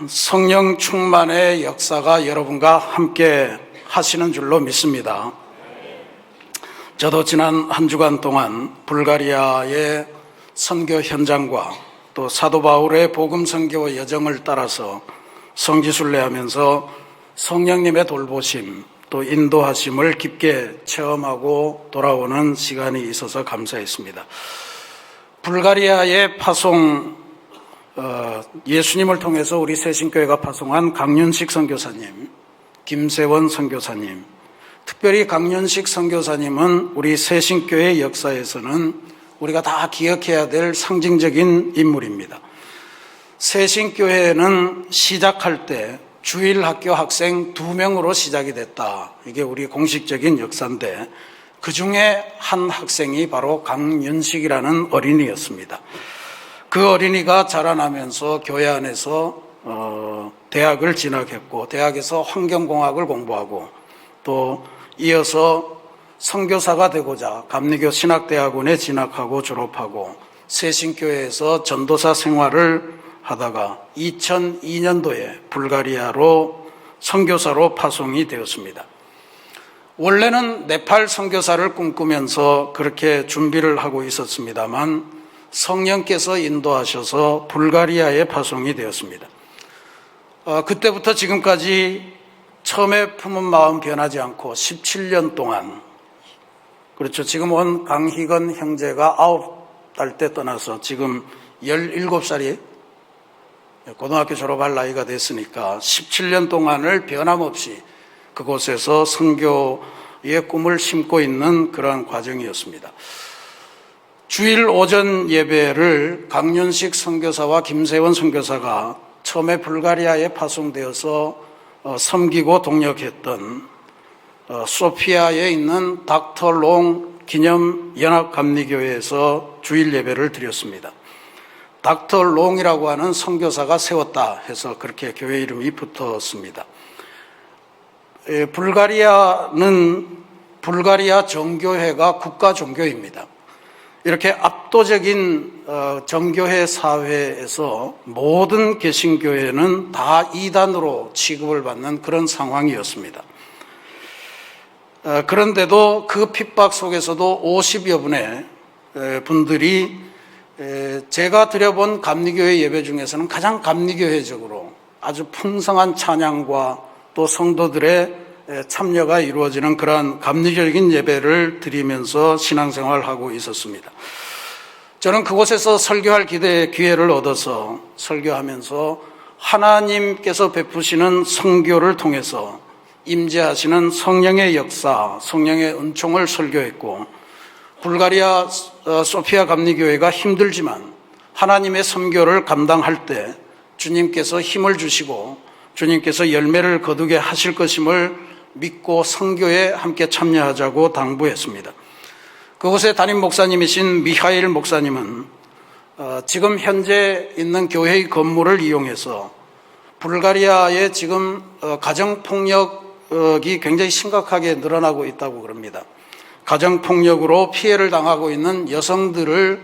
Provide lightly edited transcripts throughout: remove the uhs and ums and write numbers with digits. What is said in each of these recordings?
성령 충만의 역사가 여러분과 함께 하시는 줄로 믿습니다. 저도 지난 한 주간 동안 불가리아의 선교 현장과 또 사도 바울의 복음 선교 여정을 따라서 성지순례하면서 성령님의 돌보심 또 인도하심을 깊게 체험하고 돌아오는 시간이 있어서 감사했습니다. 불가리아의 파송, 예수님을 통해서 우리 새신교회가 파송한 강윤식 선교사님, 김세원 선교사님, 특별히 강윤식 선교사님은 우리 새신교회 역사에서는 우리가 다 기억해야 될 상징적인 인물입니다. 새신교회는 시작할 때 주일학교 학생 2명으로 시작이 됐다. 이게 우리 공식적인 역사인데 그 중에 한 학생이 바로 강윤식이라는 어린이였습니다. 그 어린이가 자라나면서 교회 안에서 대학을 진학했고 대학에서 환경공학을 공부하고 또 이어서 선교사가 되고자 감리교 신학대학원에 진학하고 졸업하고 새신교회에서 전도사 생활을 하다가 2002년도에 불가리아로 선교사로 파송이 되었습니다. 원래는 네팔 선교사를 꿈꾸면서 그렇게 준비를 하고 있었습니다만 성령께서 인도하셔서 불가리아에 파송이 되었습니다. 그때부터 지금까지 처음에 품은 마음 변하지 않고 17년 동안, 그렇죠. 지금 온 강희건 형제가 9살 때 떠나서 지금 17살이 고등학교 졸업할 나이가 됐으니까 17년 동안을 변함없이 그곳에서 선교의 꿈을 심고 있는 그러한 과정이었습니다. 주일 오전 예배를 강윤식 선교사와 김세원 선교사가 처음에 불가리아에 파송되어서 섬기고 동역했던 소피아에 있는 닥터 롱 기념 연합감리교회에서 주일 예배를 드렸습니다. 닥터 롱이라고 하는 선교사가 세웠다 해서 그렇게 교회 이름이 붙었습니다. 불가리아는 불가리아 정교회가 국가 종교입니다. 이렇게 압도적인 정교회 사회에서 모든 개신교회는 다 이단으로 취급을 받는 그런 상황이었습니다. 그런데도 그 핍박 속에서도 50여 분의 분들이 제가 드려본 감리교회 예배 중에서는 가장 감리교회적으로 아주 풍성한 찬양과 또 성도들의 참여가 이루어지는 그러한 감리적인 예배를 드리면서 신앙생활을 하고 있었습니다. 저는 그곳에서 설교할 기회를 얻어서 설교하면서 하나님께서 베푸시는 선교를 통해서 임재하시는 성령의 역사, 성령의 은총을 설교했고 불가리아 소피아 감리교회가 힘들지만 하나님의 선교를 감당할 때 주님께서 힘을 주시고 주님께서 열매를 거두게 하실 것임을 믿고 선교에 함께 참여하자고 당부했습니다. 그곳의 담임 목사님이신 미하일 목사님은 지금 현재 있는 교회의 건물을 이용해서 불가리아에 지금 가정폭력이 굉장히 심각하게 늘어나고 있다고 그럽니다. 가정폭력으로 피해를 당하고 있는 여성들을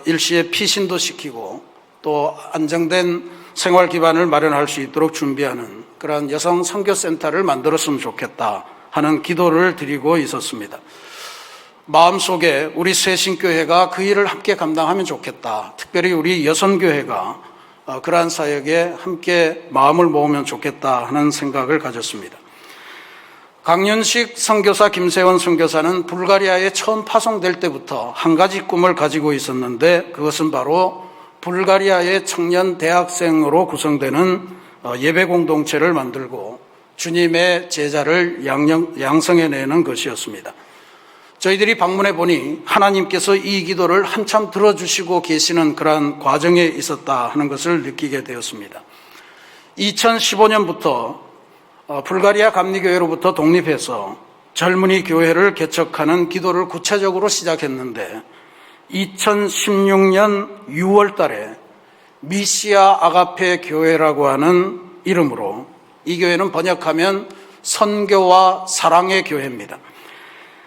일시에 피신도 시키고 또 안정된 생활 기반을 마련할 수 있도록 준비하는 그러한 여성 선교센터를 만들었으면 좋겠다 하는 기도를 드리고 있었습니다. 마음속에 우리 새신교회가 그 일을 함께 감당하면 좋겠다. 특별히 우리 여선교회가 그러한 사역에 함께 마음을 모으면 좋겠다 하는 생각을 가졌습니다. 강윤식 선교사, 김세원 선교사는 불가리아에 처음 파송될 때부터 한 가지 꿈을 가지고 있었는데 그것은 바로 불가리아의 청년 대학생으로 구성되는 예배 공동체를 만들고 주님의 제자를 양성해내는 것이었습니다. 저희들이 방문해 보니 하나님께서 이 기도를 한참 들어주시고 계시는 그러한 과정에 있었다 하는 것을 느끼게 되었습니다. 2015년부터 불가리아 감리교회로부터 독립해서 젊은이 교회를 개척하는 기도를 구체적으로 시작했는데 2016년 6월 달에 미시아 아가페 교회라고 하는 이름으로 이 교회는 번역하면 선교와 사랑의 교회입니다.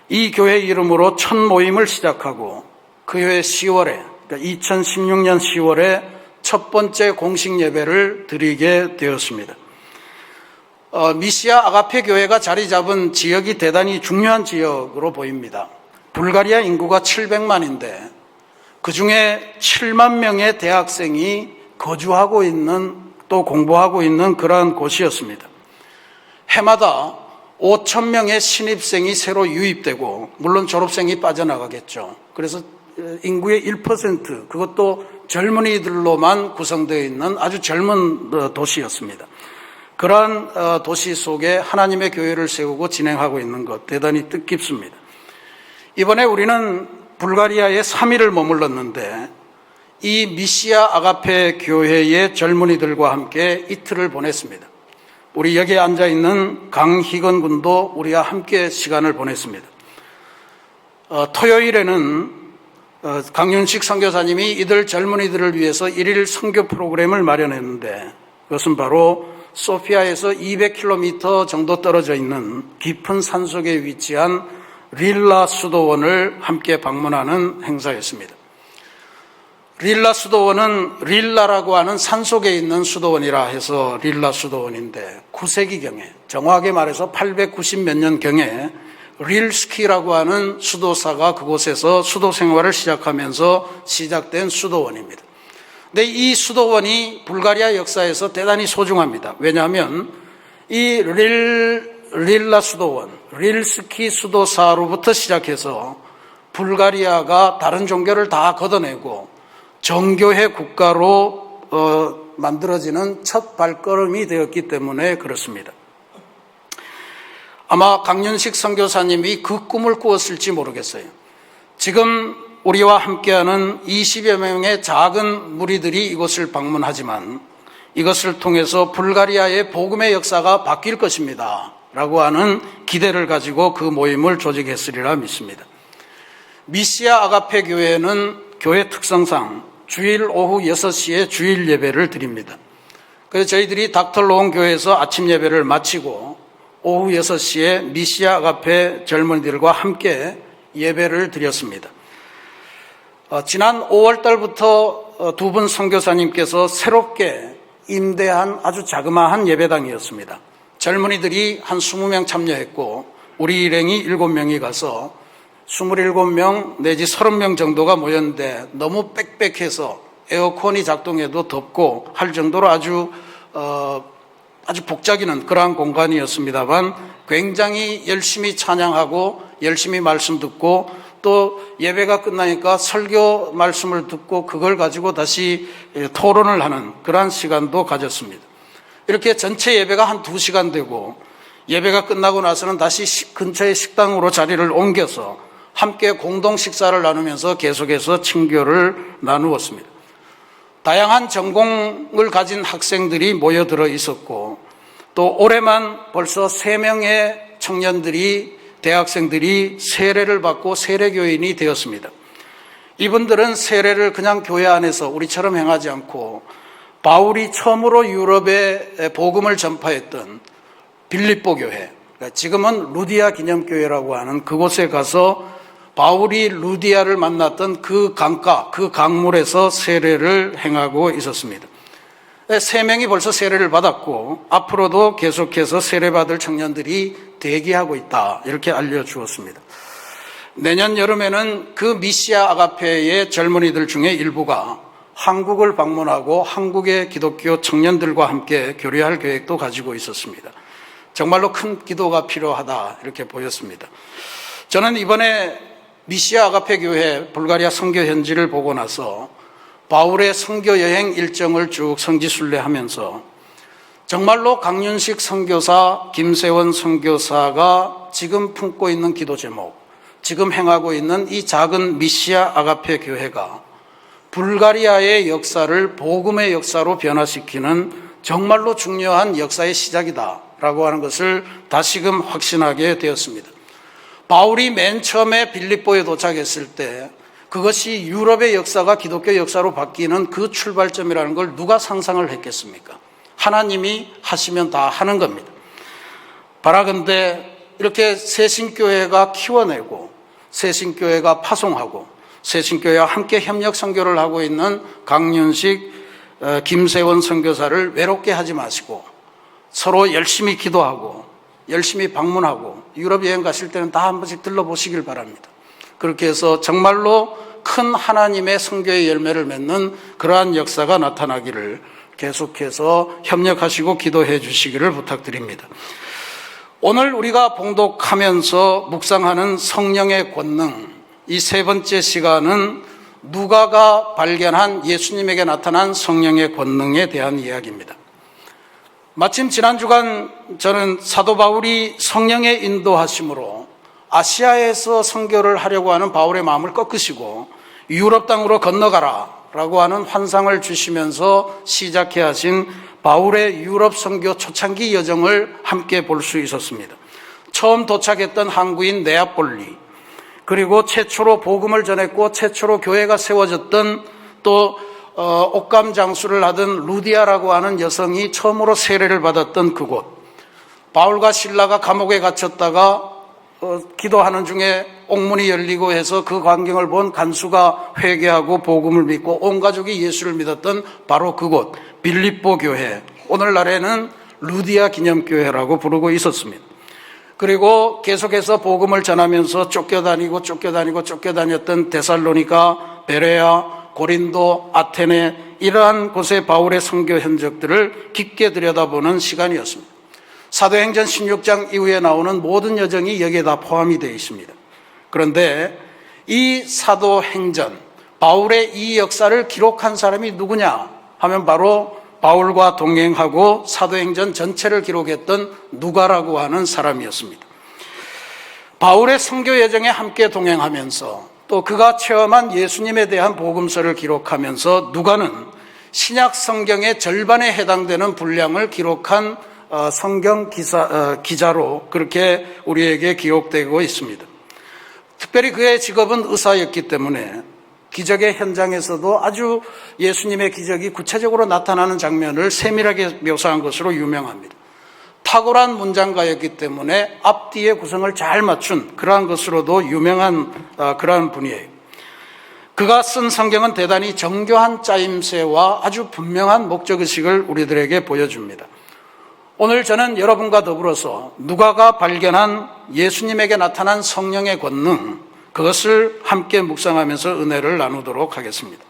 이 교회 이름으로 첫 모임을 시작하고 그 해 10월에 그러니까 2016년 10월에 첫 번째 공식 예배를 드리게 되었습니다. 미시아 아가페 교회가 자리 잡은 지역이 대단히 중요한 지역으로 보입니다. 불가리아 인구가 700만인데 그중에 7만 명의 대학생이 거주하고 있는 또 공부하고 있는 그러한 곳이었습니다. 해마다 5천 명의 신입생이 새로 유입되고 물론 졸업생이 빠져나가겠죠. 그래서 인구의 1%, 그것도 젊은이들로만 구성되어 있는 아주 젊은 도시였습니다. 그러한 도시 속에 하나님의 교회를 세우고 진행하고 있는 것 대단히 뜻깊습니다. 이번에 우리는 불가리아에 3일을 머물렀는데 이 미시아 아가페 교회의 젊은이들과 함께 이틀을 보냈습니다. 우리 여기에 앉아있는 강희건 군도 우리와 함께 시간을 보냈습니다. 토요일에는 강윤식 선교사님이 이들 젊은이들을 위해서 1일 선교 프로그램을 마련했는데 그것은 바로 소피아에서 200km 정도 떨어져 있는 깊은 산속에 위치한 릴라 수도원을 함께 방문하는 행사였습니다. 릴라 수도원은 릴라라고 하는 산속에 있는 수도원이라 해서 릴라 수도원인데 9세기경에 정확하게 말해서 890 몇 년경에 릴스키라고 하는 수도사가 그곳에서 수도 생활을 시작하면서 시작된 수도원입니다. 근데 이 수도원이 불가리아 역사에서 대단히 소중합니다. 왜냐하면 이 릴라 수도원, 릴스키 수도사로부터 시작해서 불가리아가 다른 종교를 다 걷어내고 정교회 국가로 만들어지는 첫 발걸음이 되었기 때문에 그렇습니다. 아마 강윤식 선교사님이 그 꿈을 꾸었을지 모르겠어요. 지금 우리와 함께하는 20여 명의 작은 무리들이 이곳을 방문하지만 이것을 통해서 불가리아의 복음의 역사가 바뀔 것입니다 라고 하는 기대를 가지고 그 모임을 조직했으리라 믿습니다. 미시아 아가페 교회는 교회 특성상 주일 오후 6시에 주일 예배를 드립니다. 그래서 저희들이 닥터로운 교회에서 아침 예배를 마치고 오후 6시에 미시아 아가페 젊은이들과 함께 예배를 드렸습니다. 지난 5월 달부터 두 분 선교사님께서 새롭게 임대한 아주 자그마한 예배당이었습니다. 젊은이들이 한 20명 참여했고 우리 일행이 7명이 가서 27명 내지 30명 정도가 모였는데 너무 빽빽해서 에어컨이 작동해도 덥고 할 정도로 아주 복잡이는 그러한 공간이었습니다만 굉장히 열심히 찬양하고 열심히 말씀 듣고 또 예배가 끝나니까 설교 말씀을 듣고 그걸 가지고 다시 토론을 하는 그러한 시간도 가졌습니다. 이렇게 전체 예배가 한 2시간 되고 예배가 끝나고 나서는 다시 근처의 식당으로 자리를 옮겨서 함께 공동 식사를 나누면서 계속해서 친교를 나누었습니다. 다양한 전공을 가진 학생들이 모여들어 있었고 또 올해만 벌써 3명의 청년들이 대학생들이 세례를 받고 세례교인이 되었습니다. 이분들은 세례를 그냥 교회 안에서 우리처럼 행하지 않고 바울이 처음으로 유럽에 복음을 전파했던 빌립보 교회, 지금은 루디아 기념교회라고 하는 그곳에 가서 바울이 루디아를 만났던 그 강가, 그 강물에서 세례를 행하고 있었습니다. 3명이 벌써 세례를 받았고 앞으로도 계속해서 세례받을 청년들이 대기하고 있다 이렇게 알려주었습니다. 내년 여름에는 그 미시아 아가페의 젊은이들 중에 일부가 한국을 방문하고 한국의 기독교 청년들과 함께 교류할 계획도 가지고 있었습니다. 정말로 큰 기도가 필요하다 이렇게 보였습니다. 저는 이번에 미시아 아가페 교회 불가리아 선교 현지를 보고 나서 바울의 선교 여행 일정을 쭉 성지순례하면서 정말로 강윤식 선교사, 김세원 선교사가 지금 품고 있는 기도 제목, 지금 행하고 있는 이 작은 미시아 아가페 교회가 불가리아의 역사를 복음의 역사로 변화시키는 정말로 중요한 역사의 시작이다라고 하는 것을 다시금 확신하게 되었습니다. 바울이 맨 처음에 빌립보에 도착했을 때 그것이 유럽의 역사가 기독교 역사로 바뀌는 그 출발점이라는 걸 누가 상상을 했겠습니까? 하나님이 하시면 다 하는 겁니다. 바라건대 이렇게 새신교회가 키워내고 새신교회가 파송하고 새신교회와 함께 협력 선교를 하고 있는 강윤식 김세원 선교사를 외롭게 하지 마시고 서로 열심히 기도하고 열심히 방문하고 유럽 여행 가실 때는 다 한 번씩 들러보시길 바랍니다. 그렇게 해서 정말로 큰 하나님의 선교의 열매를 맺는 그러한 역사가 나타나기를 계속해서 협력하시고 기도해 주시기를 부탁드립니다. 오늘 우리가 봉독하면서 묵상하는 성령의 권능, 이 세 번째 시간은 누가가 발견한 예수님에게 나타난 성령의 권능에 대한 이야기입니다. 마침 지난 주간 저는 사도 바울이 성령의 인도하심으로 아시아에서 선교를 하려고 하는 바울의 마음을 꺾으시고 유럽 땅으로 건너가라 라고 하는 환상을 주시면서 시작해 하신 바울의 유럽 선교 초창기 여정을 함께 볼 수 있었습니다. 처음 도착했던 항구인 네아폴리, 그리고 최초로 복음을 전했고 최초로 교회가 세워졌던 또 옥감 장수를 하던 루디아라고 하는 여성이 처음으로 세례를 받았던 그곳, 바울과 실라가 감옥에 갇혔다가 기도하는 중에 옥문이 열리고 해서 그 광경을 본 간수가 회개하고 복음을 믿고 온 가족이 예수를 믿었던 바로 그곳 빌립보 교회, 오늘날에는 루디아 기념교회라고 부르고 있었습니다. 그리고 계속해서 복음을 전하면서 쫓겨다녔던 데살로니가, 베레아, 고린도, 아테네, 이러한 곳의 바울의 선교 현적들을 깊게 들여다보는 시간이었습니다. 사도행전 16장 이후에 나오는 모든 여정이 여기에 다 포함이 되어 있습니다. 그런데 이 사도행전, 바울의 이 역사를 기록한 사람이 누구냐 하면 바로 바울과 동행하고 사도행전 전체를 기록했던 누가라고 하는 사람이었습니다. 바울의 선교 여정에 함께 동행하면서 또 그가 체험한 예수님에 대한 복음서를 기록하면서 누가는 신약 성경의 절반에 해당되는 분량을 기록한 성경 기자로 그렇게 우리에게 기록되고 있습니다. 특별히 그의 직업은 의사였기 때문에 기적의 현장에서도 아주 예수님의 기적이 구체적으로 나타나는 장면을 세밀하게 묘사한 것으로 유명합니다. 탁월한 문장가였기 때문에 앞뒤의 구성을 잘 맞춘 그러한 것으로도 유명한 그러한 분이에요. 그가 쓴 성경은 대단히 정교한 짜임새와 아주 분명한 목적의식을 우리들에게 보여줍니다. 오늘 저는 여러분과 더불어서 누가가 발견한 예수님에게 나타난 성령의 권능, 그것을 함께 묵상하면서 은혜를 나누도록 하겠습니다.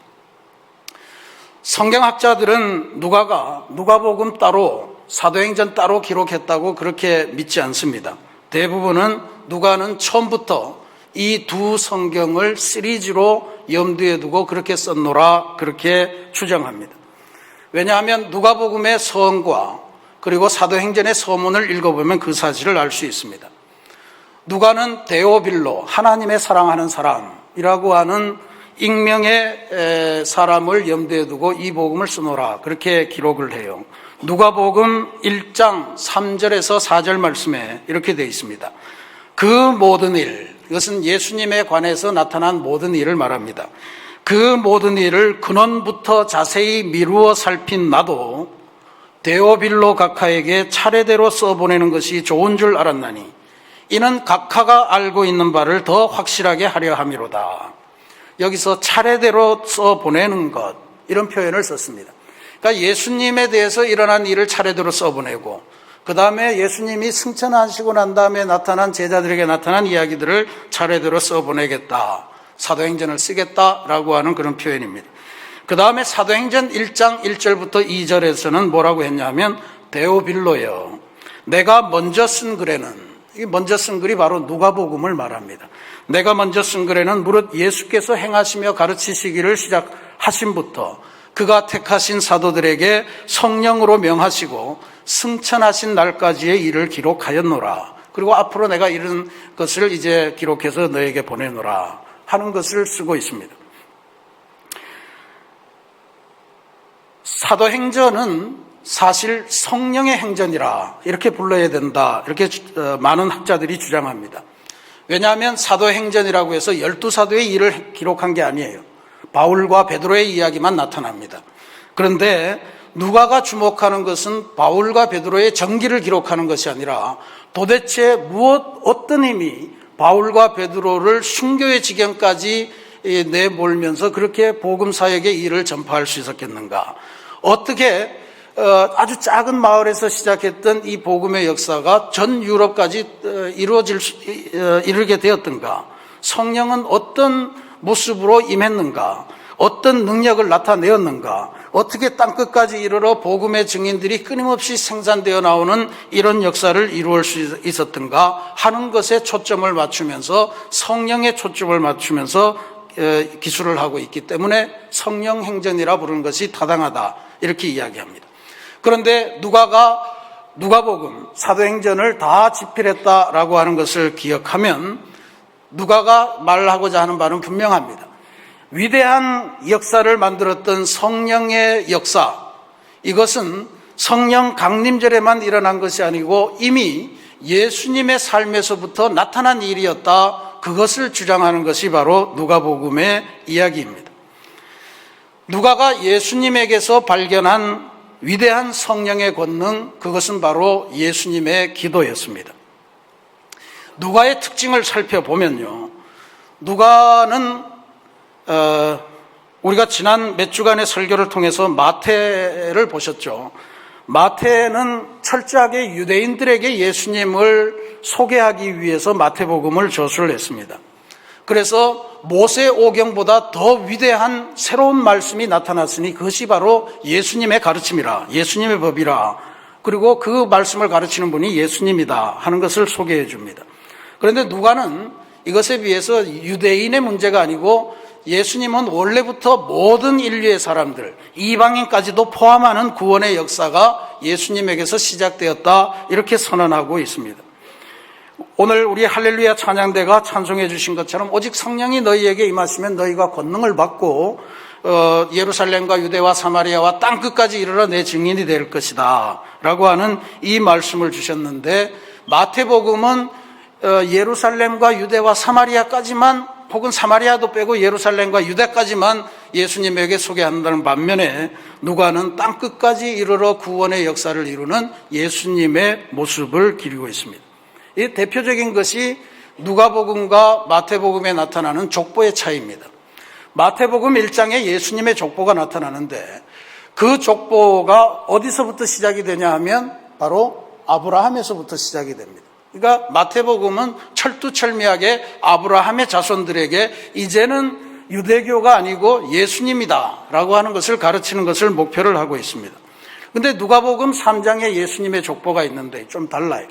성경학자들은 누가가 누가복음 따로 사도행전 따로 기록했다고 그렇게 믿지 않습니다. 대부분은 누가는 처음부터 이 두 성경을 시리즈로 염두에 두고 그렇게 썼노라 그렇게 추정합니다. 왜냐하면 누가복음의 서원과 그리고 사도행전의 서문을 읽어보면 그 사실을 알 수 있습니다. 누가는 데오빌로, 하나님의 사랑하는 사람이라고 하는 익명의 사람을 염두에 두고 이 복음을 쓰노라 그렇게 기록을 해요. 누가복음 1장 3절에서 4절 말씀에 이렇게 되어 있습니다. 그 모든 일, 이것은 예수님에 관해서 나타난 모든 일을 말합니다. 그 모든 일을 근원부터 자세히 미루어 살핀 나도 데오빌로 각하에게 차례대로 써보내는 것이 좋은 줄 알았나니 이는 각하가 알고 있는 바를 더 확실하게 하려 함이로다. 여기서 차례대로 써보내는 것, 이런 표현을 썼습니다. 그러니까 예수님에 대해서 일어난 일을 차례대로 써보내고 그 다음에 예수님이 승천하시고 난 다음에 나타난 제자들에게 나타난 이야기들을 차례대로 써보내겠다, 사도행전을 쓰겠다라고 하는 그런 표현입니다. 그 다음에 사도행전 1장 1절부터 2절에서는 뭐라고 했냐면 데오빌로여, 내가 먼저 쓴 글에는, 이 먼저 쓴 글이 바로 누가복음을 말합니다. 내가 먼저 쓴 글에는 무릇 예수께서 행하시며 가르치시기를 시작하심부터 그가 택하신 사도들에게 성령으로 명하시고 승천하신 날까지의 일을 기록하였노라. 그리고 앞으로 내가 이런 것을 이제 기록해서 너에게 보내노라 하는 것을 쓰고 있습니다. 사도행전은 사실 성령의 행전이라 이렇게 불러야 된다, 이렇게 많은 학자들이 주장합니다. 왜냐하면 사도행전이라고 해서 12사도의 일을 기록한 게 아니에요. 바울과 베드로의 이야기만 나타납니다. 그런데 누가가 주목하는 것은 바울과 베드로의 전기를 기록하는 것이 아니라 도대체 어떤 힘이 바울과 베드로를 순교의 지경까지 내몰면서 그렇게 복음 사역의 일을 전파할 수 있었겠는가, 어떻게 아주 작은 마을에서 시작했던 이 복음의 역사가 전 유럽까지 이르게 되었던가? 성령은 어떤 모습으로 임했는가? 어떤 능력을 나타내었는가? 어떻게 땅끝까지 이르러 복음의 증인들이 끊임없이 생산되어 나오는 이런 역사를 이루을 수 있었던가 하는 것에 초점을 맞추면서, 성령에 초점을 맞추면서 기술을 하고 있기 때문에 성령 행전이라 부르는 것이 타당하다, 이렇게 이야기합니다. 그런데 누가복음, 사도행전을 다 집필했다라고 하는 것을 기억하면 누가가 말하고자 하는 바는 분명합니다. 위대한 역사를 만들었던 성령의 역사, 이것은 성령 강림절에만 일어난 것이 아니고 이미 예수님의 삶에서부터 나타난 일이었다, 그것을 주장하는 것이 바로 누가복음의 이야기입니다. 누가가 예수님에게서 발견한 위대한 성령의 권능, 그것은 바로 예수님의 기도였습니다. 누가의 특징을 살펴보면요, 누가는 우리가 지난 몇 주간의 설교를 통해서 마태를 보셨죠. 마태는 철저하게 유대인들에게 예수님을 소개하기 위해서 마태복음을 저술을 했습니다. 그래서 모세 오경보다 더 위대한 새로운 말씀이 나타났으니 그것이 바로 예수님의 가르침이라, 예수님의 법이라, 그리고 그 말씀을 가르치는 분이 예수님이다 하는 것을 소개해 줍니다. 그런데 누가는 이것에 비해서 유대인의 문제가 아니고 예수님은 원래부터 모든 인류의 사람들, 이방인까지도 포함하는 구원의 역사가 예수님에게서 시작되었다, 이렇게 선언하고 있습니다. 오늘 우리 할렐루야 찬양대가 찬송해 주신 것처럼 오직 성령이 너희에게 임하시면 너희가 권능을 받고 예루살렘과 유대와 사마리아와 땅끝까지 이르러 내 증인이 될 것이다 라고 하는 이 말씀을 주셨는데, 마태복음은 예루살렘과 유대와 사마리아까지만, 혹은 사마리아도 빼고 예루살렘과 유대까지만 예수님에게 소개한다는 반면에 누가는 땅끝까지 이르러 구원의 역사를 이루는 예수님의 모습을 기리고 있습니다. 이 대표적인 것이 누가복음과 마태복음에 나타나는 족보의 차이입니다. 마태복음 1장에 예수님의 족보가 나타나는데 그 족보가 어디서부터 시작이 되냐 하면 바로 아브라함에서부터 시작이 됩니다. 그러니까 마태복음은 철두철미하게 아브라함의 자손들에게 이제는 유대교가 아니고 예수님이다 라고 하는 것을 가르치는 것을 목표를 하고 있습니다. 그런데 누가복음 3장에 예수님의 족보가 있는데 좀 달라요.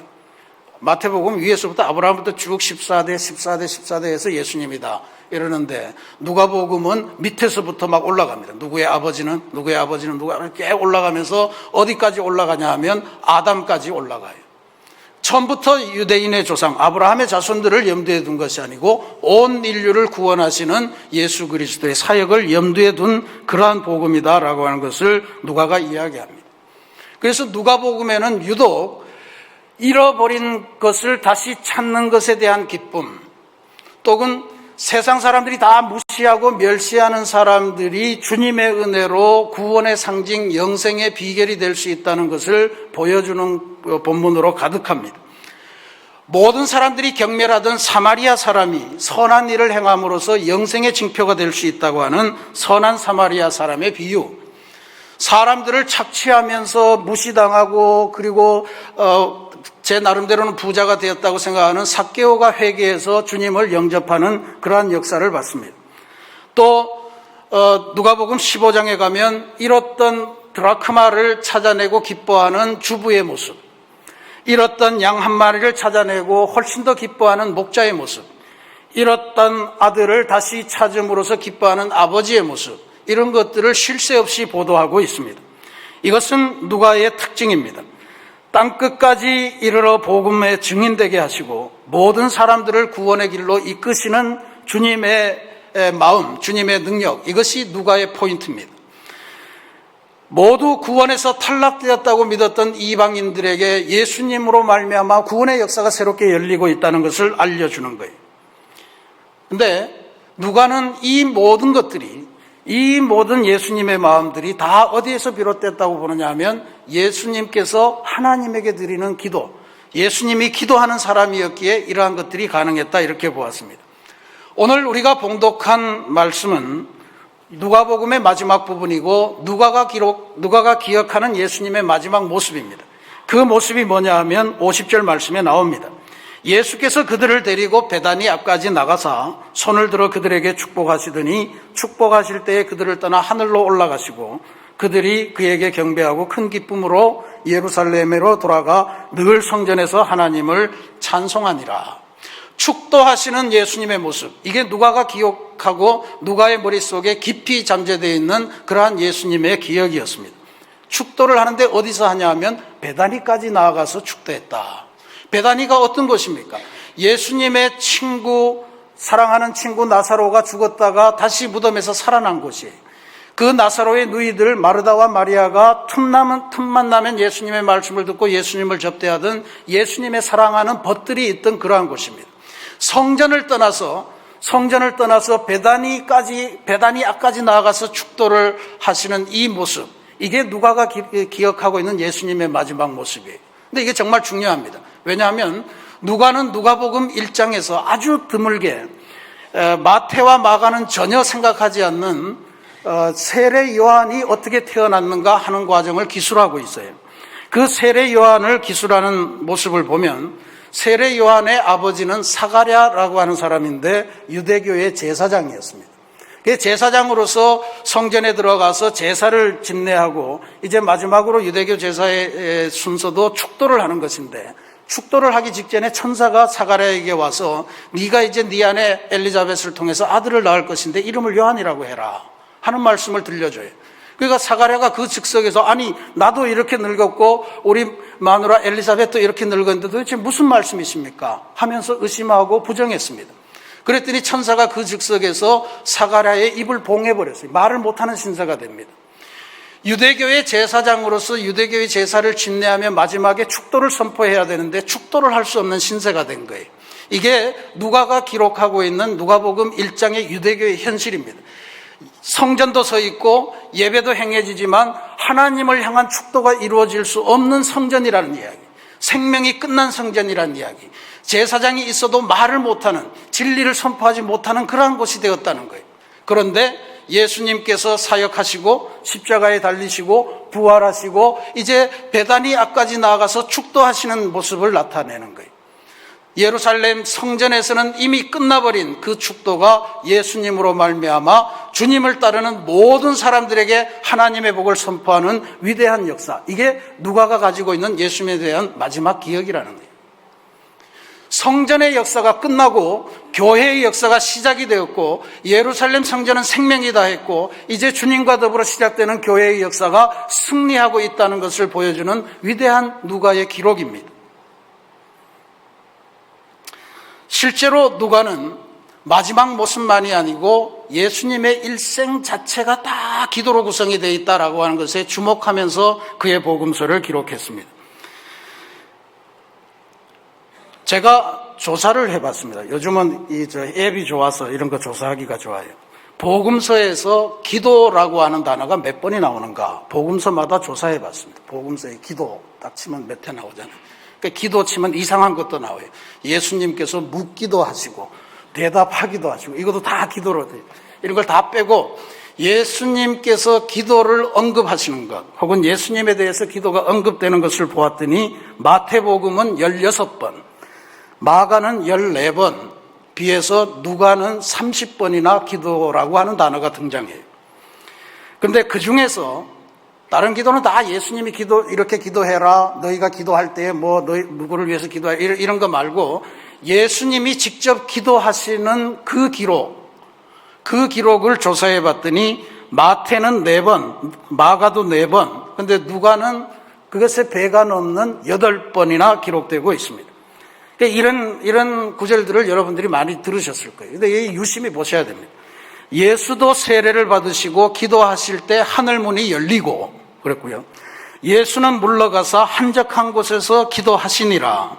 마태복음 위에서부터 아브라함부터 쭉 14대 해서 예수님이다 이러는데, 누가복음은 밑에서부터 막 올라갑니다. 누구의 아버지는 이렇게 올라가면서 어디까지 올라가냐 하면 아담까지 올라가요. 처음부터 유대인의 조상 아브라함의 자손들을 염두에 둔 것이 아니고 온 인류를 구원하시는 예수 그리스도의 사역을 염두에 둔 그러한 복음이다라고 하는 것을 누가가 이야기합니다. 그래서 누가복음에는 유독 잃어버린 것을 다시 찾는 것에 대한 기쁨, 또는 세상 사람들이 다 무시하고 멸시하는 사람들이 주님의 은혜로 구원의 상징, 영생의 비결이 될 수 있다는 것을 보여주는 본문으로 가득합니다. 모든 사람들이 경멸하던 사마리아 사람이 선한 일을 행함으로써 영생의 징표가 될 수 있다고 하는 선한 사마리아 사람의 비유, 사람들을 착취하면서 무시당하고 그리고 제 나름대로는 부자가 되었다고 생각하는 삭개오가 회개해서 주님을 영접하는 그러한 역사를 봤습니다. 또 누가복음 15장에 가면 잃었던 드라크마를 찾아내고 기뻐하는 주부의 모습, 잃었던 양 한 마리를 찾아내고 훨씬 더 기뻐하는 목자의 모습, 잃었던 아들을 다시 찾음으로써 기뻐하는 아버지의 모습, 이런 것들을 쉴 새 없이 보도하고 있습니다. 이것은 누가의 특징입니다. 땅끝까지 이르러 복음의 증인되게 하시고 모든 사람들을 구원의 길로 이끄시는 주님의 마음, 주님의 능력, 이것이 누가의 포인트입니다. 모두 구원에서 탈락되었다고 믿었던 이방인들에게 예수님으로 말미암아 구원의 역사가 새롭게 열리고 있다는 것을 알려주는 거예요. 그런데 누가는 이 모든 것들이, 이 모든 예수님의 마음들이 다 어디에서 비롯됐다고 보느냐 하면 예수님께서 하나님에게 드리는 기도, 예수님이 기도하는 사람이었기에 이러한 것들이 가능했다, 이렇게 보았습니다. 오늘 우리가 봉독한 말씀은 누가복음의 마지막 부분이고 누가가 기억하는 예수님의 마지막 모습입니다. 그 모습이 뭐냐 하면 50절 말씀에 나옵니다. 예수께서 그들을 데리고 베다니 앞까지 나가사 손을 들어 그들에게 축복하시더니 축복하실 때에 그들을 떠나 하늘로 올라가시고 그들이 그에게 경배하고 큰 기쁨으로 예루살렘으로 돌아가 늘 성전에서 하나님을 찬송하니라. 축도하시는 예수님의 모습, 이게 누가가 기억하고 누가의 머릿속에 깊이 잠재되어 있는 그러한 예수님의 기억이었습니다. 축도를 하는데 어디서 하냐 하면 베다니까지 나아가서 축도했다. 베다니가 어떤 곳입니까? 예수님의 친구, 사랑하는 친구 나사로가 죽었다가 다시 무덤에서 살아난 곳이에요. 그 나사로의 누이들 마르다와 마리아가 틈만 나면 예수님의 말씀을 듣고 예수님을 접대하던 예수님의 사랑하는 벗들이 있던 그러한 곳입니다. 성전을 떠나서 베다니 앞까지 나아가서 축도를 하시는 이 모습, 이게 누가가 기억하고 있는 예수님의 마지막 모습이에요. 근데 이게 정말 중요합니다. 왜냐하면 누가는 누가복음 1장에서 아주 드물게 마태와 마가는 전혀 생각하지 않는 세례 요한이 어떻게 태어났는가 하는 과정을 기술하고 있어요. 그 세례 요한을 기술하는 모습을 보면 세례 요한의 아버지는 사가랴라고 하는 사람인데 유대교의 제사장이었습니다. 그 제사장으로서 성전에 들어가서 제사를 집례하고 이제 마지막으로 유대교 제사의 순서도 축도를 하는 것인데, 축도를 하기 직전에 천사가 사가랴에게 와서 네가 이제 네 아내 엘리자벳을 통해서 아들을 낳을 것인데 이름을 요한이라고 해라 하는 말씀을 들려줘요. 그러니까 사가랴가 그 즉석에서 아니 나도 이렇게 늙었고 우리 마누라 엘리자벳도 이렇게 늙었는데 도대체 무슨 말씀이십니까? 하면서 의심하고 부정했습니다. 그랬더니 천사가 그 즉석에서 사가랴의 입을 봉해버렸어요. 말을 못하는 신사가 됩니다. 유대교의 제사장으로서 유대교의 제사를 집례하며 마지막에 축도를 선포해야 되는데 축도를 할 수 없는 신세가 된 거예요. 이게 누가가 기록하고 있는 누가복음 1장의 유대교의 현실입니다. 성전도 서 있고 예배도 행해지지만 하나님을 향한 축도가 이루어질 수 없는 성전이라는 이야기, 생명이 끝난 성전이라는 이야기, 제사장이 있어도 말을 못하는, 진리를 선포하지 못하는 그러한 곳이 되었다는 거예요. 그런데 예수님께서 사역하시고 십자가에 달리시고 부활하시고 이제 베다니 앞까지 나아가서 축도하시는 모습을 나타내는 거예요. 예루살렘 성전에서는 이미 끝나버린 그 축도가 예수님으로 말미암아 주님을 따르는 모든 사람들에게 하나님의 복을 선포하는 위대한 역사, 이게 누가가 가지고 있는 예수님에 대한 마지막 기억이라는 거예요. 성전의 역사가 끝나고 교회의 역사가 시작이 되었고 예루살렘 성전은 생명이 다했고 이제 주님과 더불어 시작되는 교회의 역사가 승리하고 있다는 것을 보여주는 위대한 누가의 기록입니다. 실제로 누가는 마지막 모습만이 아니고 예수님의 일생 자체가 다 기도로 구성이 되어 있다라고 하는 것에 주목하면서 그의 복음서를 기록했습니다. 제가 조사를 해봤습니다. 요즘은 앱이 좋아서 이런 거 조사하기가 좋아요. 복음서에서 기도라고 하는 단어가 몇 번이 나오는가 복음서마다 조사해봤습니다. 복음서에 기도 딱 치면 몇 회 나오잖아요. 그러니까 기도 치면 이상한 것도 나와요. 예수님께서 묻기도 하시고 대답하기도 하시고 이것도 다 기도로 돼요. 이런 걸 다 빼고 예수님께서 기도를 언급하시는 것 혹은 예수님에 대해서 기도가 언급되는 것을 보았더니 마태복음은 16번, 마가는 14번, 비해서 누가는 30번이나 기도라고 하는 단어가 등장해요. 그런데 그 중에서 다른 기도는 다 예수님이 이렇게 기도해라, 너희가 기도할 때 너희 누구를 위해서 기도해, 이런 거 말고 예수님이 직접 기도하시는 그 기록을 조사해 봤더니 마태는 4번, 마가도 4번, 근데 누가는 그것의 배가 넘는 8번이나 기록되고 있습니다. 그러니까 이런 구절들을 여러분들이 많이 들으셨을 거예요. 근데 이 유심히 보셔야 됩니다. 예수도 세례를 받으시고 기도하실 때 하늘문이 열리고 그랬고요. 예수는 물러가서 한적한 곳에서 기도하시니라.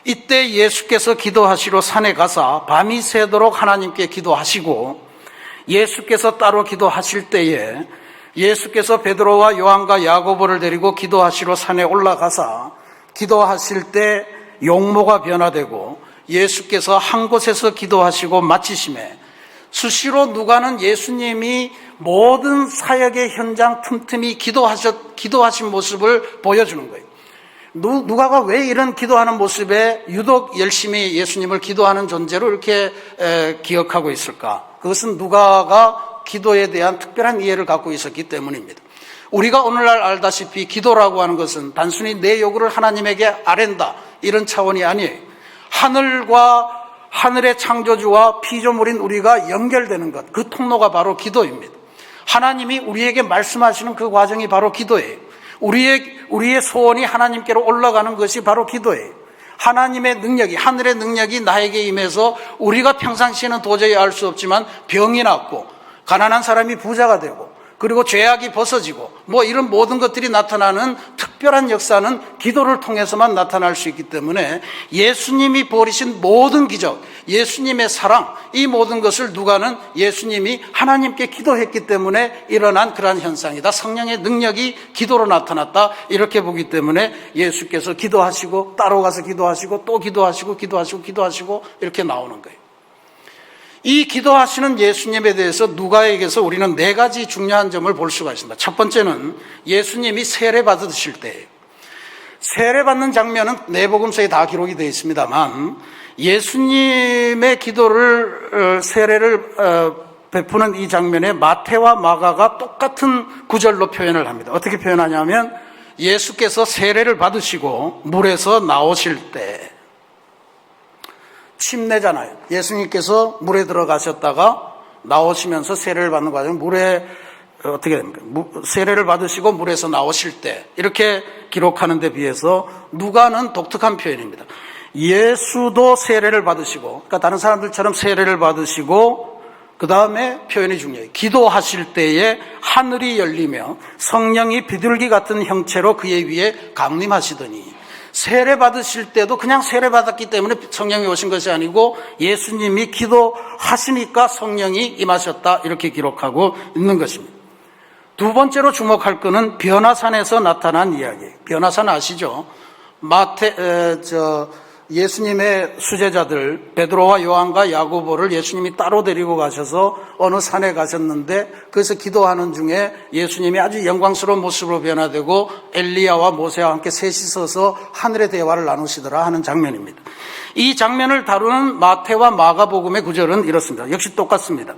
이때 예수께서 기도하시러 산에 가사 밤이 새도록 하나님께 기도하시고 예수께서 따로 기도하실 때에 예수께서 베드로와 요한과 야고보를 데리고 기도하시러 산에 올라가사 기도하실 때 용모가 변화되고 예수께서 한 곳에서 기도하시고 마치심에 수시로 누가는 예수님이 모든 사역의 현장 틈틈이 기도하신 모습을 보여주는 거예요. 누가가 왜 이런 기도하는 모습에 유독 열심히 예수님을 기도하는 존재로 이렇게 기억하고 있을까? 그것은 누가가 기도에 대한 특별한 이해를 갖고 있었기 때문입니다. 우리가 오늘날 알다시피 기도라고 하는 것은 단순히 내 요구를 하나님에게 아랜다 이런 차원이 아니에요. 하늘과 하늘의 창조주와 피조물인 우리가 연결되는 것, 그 통로가 바로 기도입니다. 하나님이 우리에게 말씀하시는 그 과정이 바로 기도예요. 우리의 소원이 하나님께로 올라가는 것이 바로 기도예요. 하나님의 능력이, 하늘의 능력이 나에게 임해서 우리가 평상시에는 도저히 알 수 없지만 병이 낫고 가난한 사람이 부자가 되고 그리고 죄악이 벗어지고 이런 모든 것들이 나타나는 특별한 역사는 기도를 통해서만 나타날 수 있기 때문에 예수님이 벌이신 모든 기적, 예수님의 사랑, 이 모든 것을 누가는 예수님이 하나님께 기도했기 때문에 일어난 그러한 현상이다. 성령의 능력이 기도로 나타났다. 이렇게 보기 때문에 예수께서 기도하시고 따로 가서 기도하시고 또 기도하시고 이렇게 나오는 거예요. 이 기도하시는 예수님에 대해서 누가에게서 우리는 4가지 중요한 점을 볼 수가 있습니다. 첫 번째는 예수님이 세례 받으실 때예요. 세례 받는 장면은 내복음서에 다 기록이 되어 있습니다만 예수님의 기도를 세례를 베푸는 이 장면에 마태와 마가가 똑같은 구절로 표현을 합니다. 어떻게 표현하냐면 예수께서 세례를 받으시고 물에서 나오실 때, 침례잖아요. 예수님께서 물에 들어가셨다가 나오시면서 세례를 받는 과정, 물에 어떻게 됩니까? 세례를 받으시고 물에서 나오실 때, 이렇게 기록하는 데 비해서 누가는 독특한 표현입니다. 예수도 세례를 받으시고, 그러니까 다른 사람들처럼 세례를 받으시고 그 다음에 표현이 중요해요. 기도하실 때에 하늘이 열리며 성령이 비둘기 같은 형체로 그의 위에 강림하시더니, 세례 받으실 때도 그냥 세례 받았기 때문에 성령이 오신 것이 아니고 예수님이 기도하시니까 성령이 임하셨다, 이렇게 기록하고 있는 것입니다. 두 번째로 주목할 것은 변화산에서 나타난 이야기예요. 변화산 아시죠? 예수님의 수제자들 베드로와 요한과 야고보를 예수님이 따로 데리고 가셔서 어느 산에 가셨는데, 그래서 기도하는 중에 예수님이 아주 영광스러운 모습으로 변화되고 엘리야와 모세와 함께 셋이 서서 하늘의 대화를 나누시더라 하는 장면입니다. 이 장면을 다루는 마태와 마가복음의 구절은 이렇습니다. 역시 똑같습니다.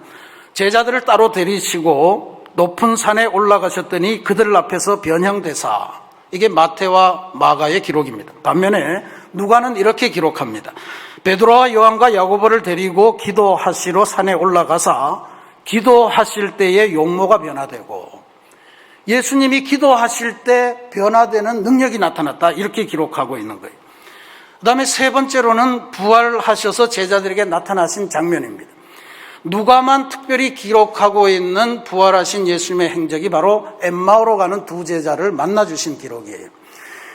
제자들을 따로 데리시고 높은 산에 올라가셨더니 그들 앞에서 변형되사, 이게 마태와 마가의 기록입니다. 반면에 누가는 이렇게 기록합니다. 베드로와 요한과 야고보를 데리고 기도하시러 산에 올라가사 기도하실 때에 용모가 변화되고, 예수님이 기도하실 때 변화되는 능력이 나타났다, 이렇게 기록하고 있는 거예요. 그 다음에 세 번째로는 부활하셔서 제자들에게 나타나신 장면입니다. 누가만 특별히 기록하고 있는 부활하신 예수님의 행적이 바로 엠마오로 가는 두 제자를 만나주신 기록이에요.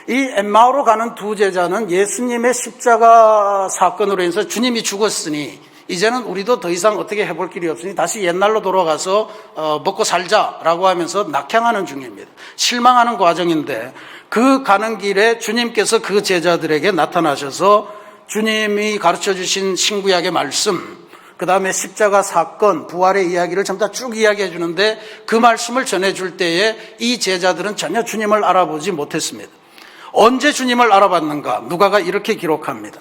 이 엠마오로 가는 두 제자는 예수님의 십자가 사건으로 인해서 주님이 죽었으니 이제는 우리도 더 이상 어떻게 해볼 길이 없으니 다시 옛날로 돌아가서 먹고 살자라고 하면서 낙향하는 중입니다. 실망하는 과정인데, 그 가는 길에 주님께서 그 제자들에게 나타나셔서 주님이 가르쳐주신 신구약의 말씀, 그 다음에 십자가 사건, 부활의 이야기를 전부 다 쭉 이야기해 주는데, 그 말씀을 전해줄 때에 이 제자들은 전혀 주님을 알아보지 못했습니다. 언제 주님을 알아봤는가? 누가가 이렇게 기록합니다.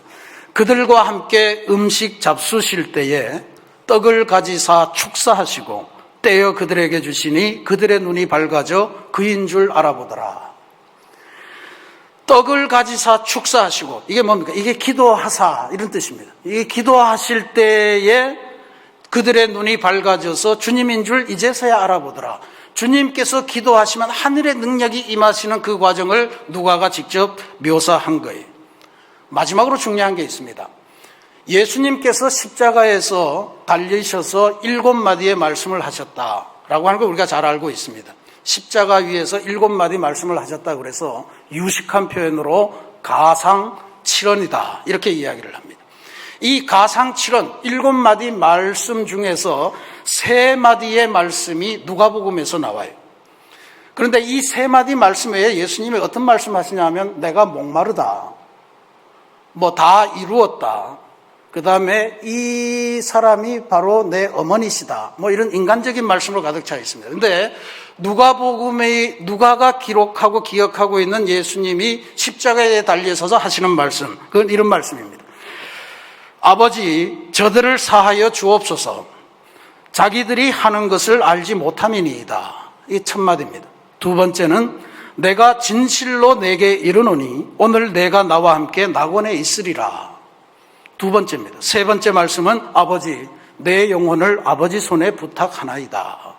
그들과 함께 음식 잡수실 때에 떡을 가지사 축사하시고 떼어 그들에게 주시니 그들의 눈이 밝아져 그인 줄 알아보더라. 떡을 가지사 축사하시고, 이게 뭡니까? 이게 기도하사, 이런 뜻입니다. 이게 기도하실 때에 그들의 눈이 밝아져서 주님인 줄 이제서야 알아보더라. 주님께서 기도하시면 하늘의 능력이 임하시는 그 과정을 누가가 직접 묘사한 거예요. 마지막으로 중요한 게 있습니다. 예수님께서 십자가에서 달리셔서 7마디의 말씀을 하셨다라고 하는 걸 우리가 잘 알고 있습니다. 십자가 위에서 7마디 말씀을 하셨다 그래서 유식한 표현으로 가상칠언이다, 이렇게 이야기를 합니다. 이 가상칠언 7마디 말씀 중에서 3마디의 말씀이 누가복음에서 나와요. 그런데 이 3마디 말씀 외에 예수님이 어떤 말씀 하시냐면, 내가 목마르다, 다 이루었다, 그 다음에 이 사람이 바로 내 어머니시다. 뭐 이런 인간적인 말씀으로 가득 차 있습니다. 근데 누가가 기록하고 기억하고 있는 예수님이 십자가에 달려서서 하시는 말씀, 그건 이런 말씀입니다. 아버지, 저들을 사하여 주옵소서. 자기들이 하는 것을 알지 못함이니이다. 이 첫 마디입니다. 두 번째는 내가 진실로 내게 이르노니 오늘 내가 나와 함께 낙원에 있으리라. 두 번째입니다. 세 번째 말씀은 아버지, 내 영혼을 아버지 손에 부탁하나이다.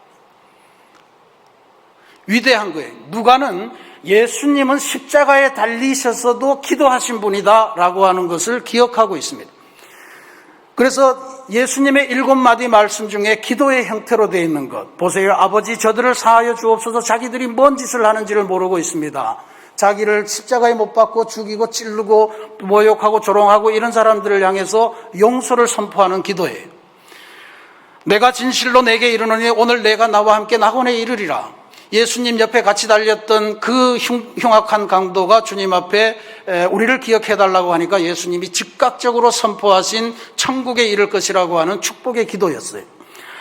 위대한 거예요. 누가는 예수님은 십자가에 달리셔서도 기도하신 분이다 라고 하는 것을 기억하고 있습니다. 그래서 예수님의 7마디 말씀 중에 기도의 형태로 되어 있는 것 보세요. 아버지, 저들을 사하여 주옵소서. 자기들이 뭔 짓을 하는지를 모르고 있습니다. 자기를 십자가에 못 박고 죽이고 찌르고 모욕하고 조롱하고 이런 사람들을 향해서 용서를 선포하는 기도예요. 내가 진실로 내게 이르노니 오늘 내가 나와 함께 낙원에 이르리라. 예수님 옆에 같이 달렸던 그 흉악한 강도가 주님 앞에 우리를 기억해달라고 하니까 예수님이 즉각적으로 선포하신 천국에 이를 것이라고 하는 축복의 기도였어요.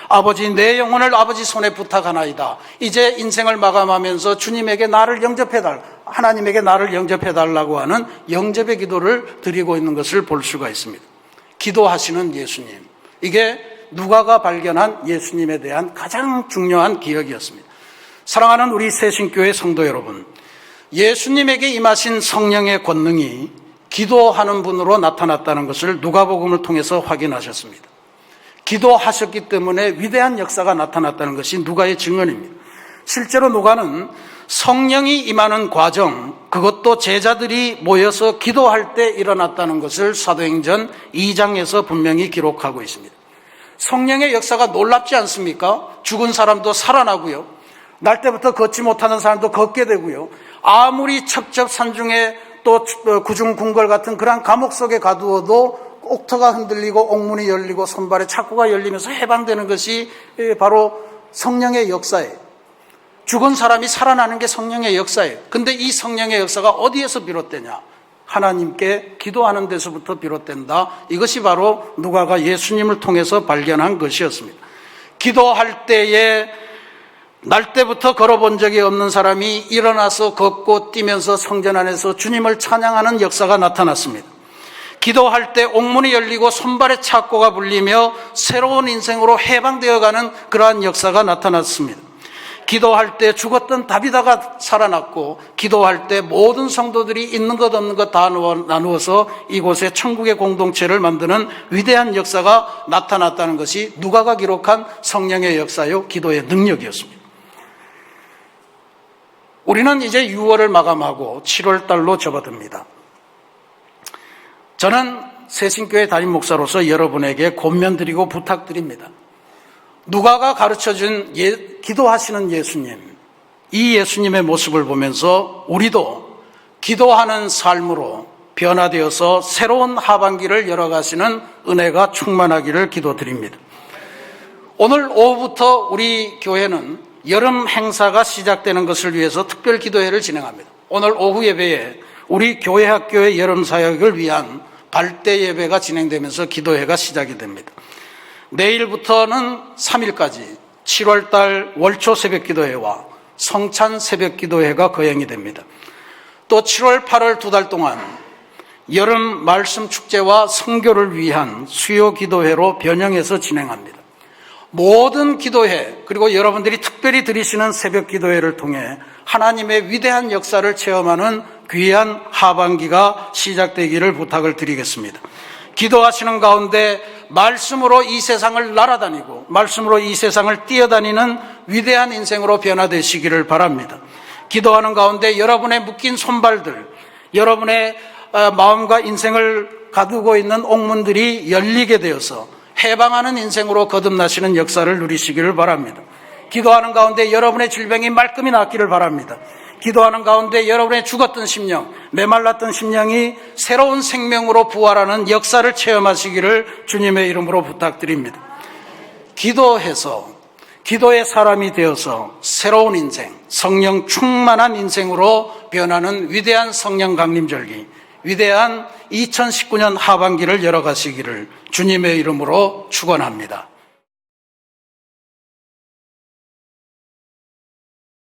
아버지, 내 영혼을 아버지 손에 부탁하나이다. 이제 인생을 마감하면서 주님에게 나를 영접해달라, 하나님에게 나를 영접해달라고 하는 영접의 기도를 드리고 있는 것을 볼 수가 있습니다. 기도하시는 예수님, 이게 누가가 발견한 예수님에 대한 가장 중요한 기억이었습니다. 사랑하는 우리 새신교회 성도 여러분, 예수님에게 임하신 성령의 권능이 기도하는 분으로 나타났다는 것을 누가복음을 통해서 확인하셨습니다. 기도하셨기 때문에 위대한 역사가 나타났다는 것이 누가의 증언입니다. 실제로 누가는 성령이 임하는 과정, 그것도 제자들이 모여서 기도할 때 일어났다는 것을 사도행전 2장에서 분명히 기록하고 있습니다. 성령의 역사가 놀랍지 않습니까? 죽은 사람도 살아나고요, 날 때부터 걷지 못하는 사람도 걷게 되고요, 아무리 첩첩산중에 또 구중궁궐 같은 그러한 감옥 속에 가두어도 옥터가 흔들리고 옥문이 열리고 손발에 착고가 열리면서 해방되는 것이 바로 성령의 역사예요. 죽은 사람이 살아나는 게 성령의 역사예요. 근데 이 성령의 역사가 어디에서 비롯되냐? 하나님께 기도하는 데서부터 비롯된다. 이것이 바로 누가가 예수님을 통해서 발견한 것이었습니다. 기도할 때에 날 때부터 걸어본 적이 없는 사람이 일어나서 걷고 뛰면서 성전 안에서 주님을 찬양하는 역사가 나타났습니다. 기도할 때 옥문이 열리고 손발에 착고가 불리며 새로운 인생으로 해방되어가는 그러한 역사가 나타났습니다. 기도할 때 죽었던 다비다가 살아났고, 기도할 때 모든 성도들이 있는 것 없는 것 다 나누어서 이곳에 천국의 공동체를 만드는 위대한 역사가 나타났다는 것이 누가가 기록한 성령의 역사요, 기도의 능력이었습니다. 우리는 이제 6월을 마감하고 7월 달로 접어듭니다. 저는 새신교회 담임 목사로서 여러분에게 권면드리고 부탁드립니다. 누가가 가르쳐준 기도하시는 예수님, 이 예수님의 모습을 보면서 우리도 기도하는 삶으로 변화되어서 새로운 하반기를 열어가시는 은혜가 충만하기를 기도드립니다. 오늘 오후부터 우리 교회는 여름 행사가 시작되는 것을 위해서 특별 기도회를 진행합니다. 오늘 오후 예배에 우리 교회 학교의 여름 사역을 위한 발대 예배가 진행되면서 기도회가 시작이 됩니다. 내일부터는 3일까지 7월 달 월초 새벽 기도회와 성찬 새벽 기도회가 거행이 됩니다. 또 7월 8월 2달 동안 여름 말씀 축제와 선교를 위한 수요 기도회로 변형해서 진행합니다. 모든 기도회, 그리고 여러분들이 특별히 드리시는 새벽 기도회를 통해 하나님의 위대한 역사를 체험하는 귀한 하반기가 시작되기를 부탁을 드리겠습니다. 기도하시는 가운데 말씀으로 이 세상을 날아다니고 말씀으로 이 세상을 뛰어다니는 위대한 인생으로 변화되시기를 바랍니다. 기도하는 가운데 여러분의 묶인 손발들, 여러분의 마음과 인생을 가두고 있는 옥문들이 열리게 되어서 해방하는 인생으로 거듭나시는 역사를 누리시기를 바랍니다. 기도하는 가운데 여러분의 질병이 말끔히 낫기를 바랍니다. 기도하는 가운데 여러분의 죽었던 심령, 메말랐던 심령이 새로운 생명으로 부활하는 역사를 체험하시기를 주님의 이름으로 부탁드립니다. 기도해서, 기도의 사람이 되어서 새로운 인생, 성령 충만한 인생으로 변하는 위대한 성령 강림절기, 위대한 2019년 하반기를 열어가시기를 주님의 이름으로 축원합니다.